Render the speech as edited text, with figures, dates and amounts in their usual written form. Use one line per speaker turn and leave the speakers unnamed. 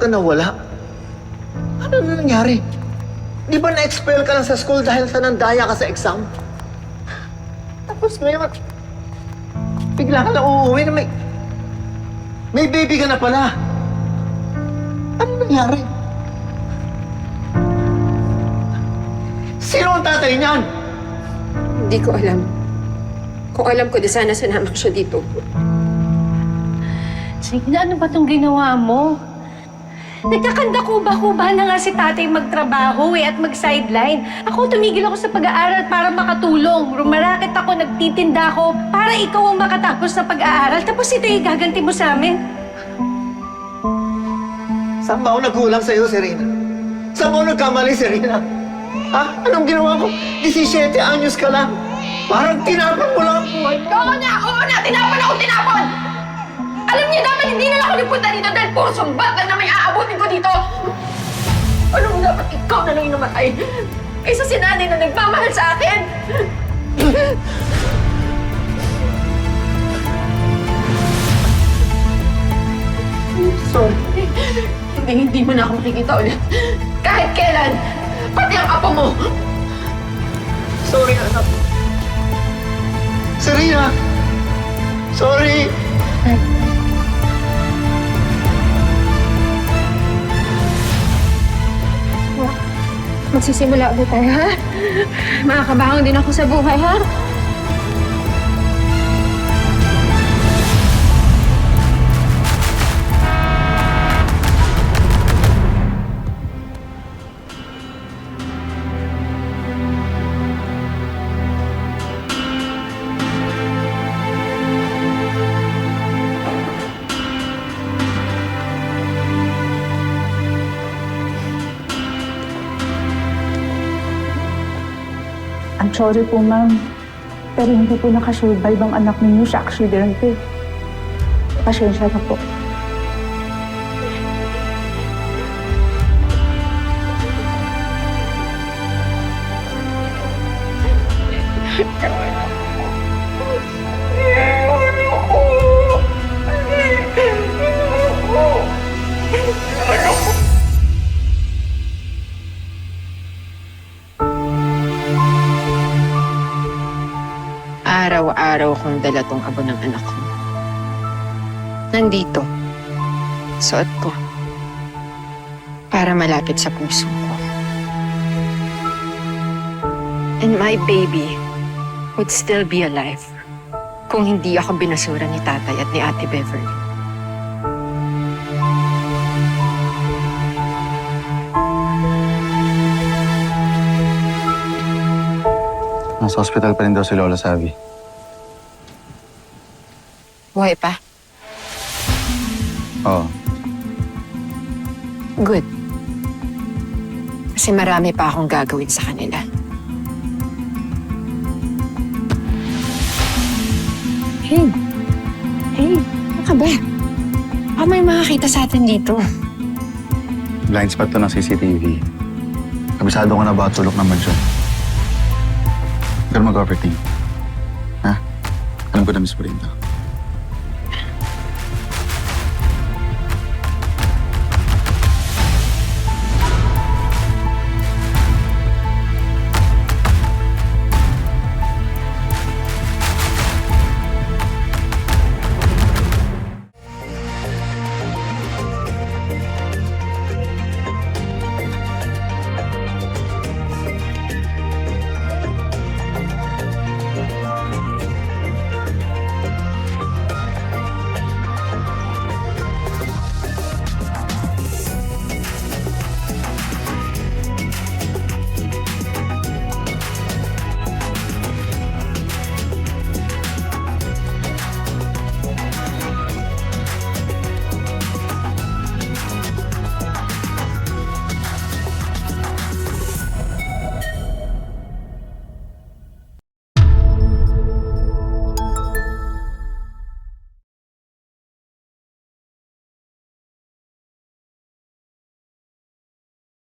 ka nawala? Ano na nangyari? Di ba na-expel ka lang sa school dahil sa nandaya ka sa exam? Tapos ngayon, bigla ka lang uuwi na may baby ka na pala. Ano nangyari? Sino ang tatay niyan?
Hindi ko alam. Kung alam ko, di sana sinama ko siya dito.
Sige na, ano ba itong ginawa mo? Nagkakanda-kuba-kuba na nga si tatay magtrabaho at mag-sideline. Ako, tumigil ako sa pag-aaral para makatulong. Rumaraket ako, nagtitinda ako para ikaw ang makatapos sa pag-aaral. Tapos ito yung gaganti mo sa amin.
Saan ba ako nagkulang sa'yo, Serena? Saan ba ako nagkamali, Serena? Ha? Anong ginawa ko? 17 anyos ka lang. Parang tinapon mo lang ang buhay.
Oo na! Tinapon ako, tinapon! Alam niyo, dapat hindi na lang ako nagpunta dito dahil puro sumbat lang na may aabutin ko dito. Alam mo, dapat ikaw na lang yung namatay. Kaysa si nanay na nagmamahal sa akin.
Sorry.
Hindi mo na ako makikita ulit. Kahit kailan, pati ang apo mo.
Sorry, anak. Serena! Sorry!
Magsisimula ulit tayo, ha? Makakabangon din ako sa buhay, ha?
I'm sorry po, ma'am. Pero hindi po nakasurvive ang anak ninyo sa aksidente. Pasensya na po.
Araw-araw kong dala tong abo ng anak ko. Nandito. Suot ko. Para malapit sa puso ko. And my baby would still be alive kung hindi ako binasura ni tatay at ni Ate Beverly.
Nasa hospital pa rin daw si Lola Savi.
Buhay pa?
Oo.
Good. Kasi marami pa akong gagawin sa kanila. Hey! Ano ka ba? Baka may makakita sa atin dito.
Blind spot to ng CCTV. Kabisado ko na ba tulok ng mansyon? Huwag ka na mag-overthink. Ha? Alam ko na, Miss Brenda.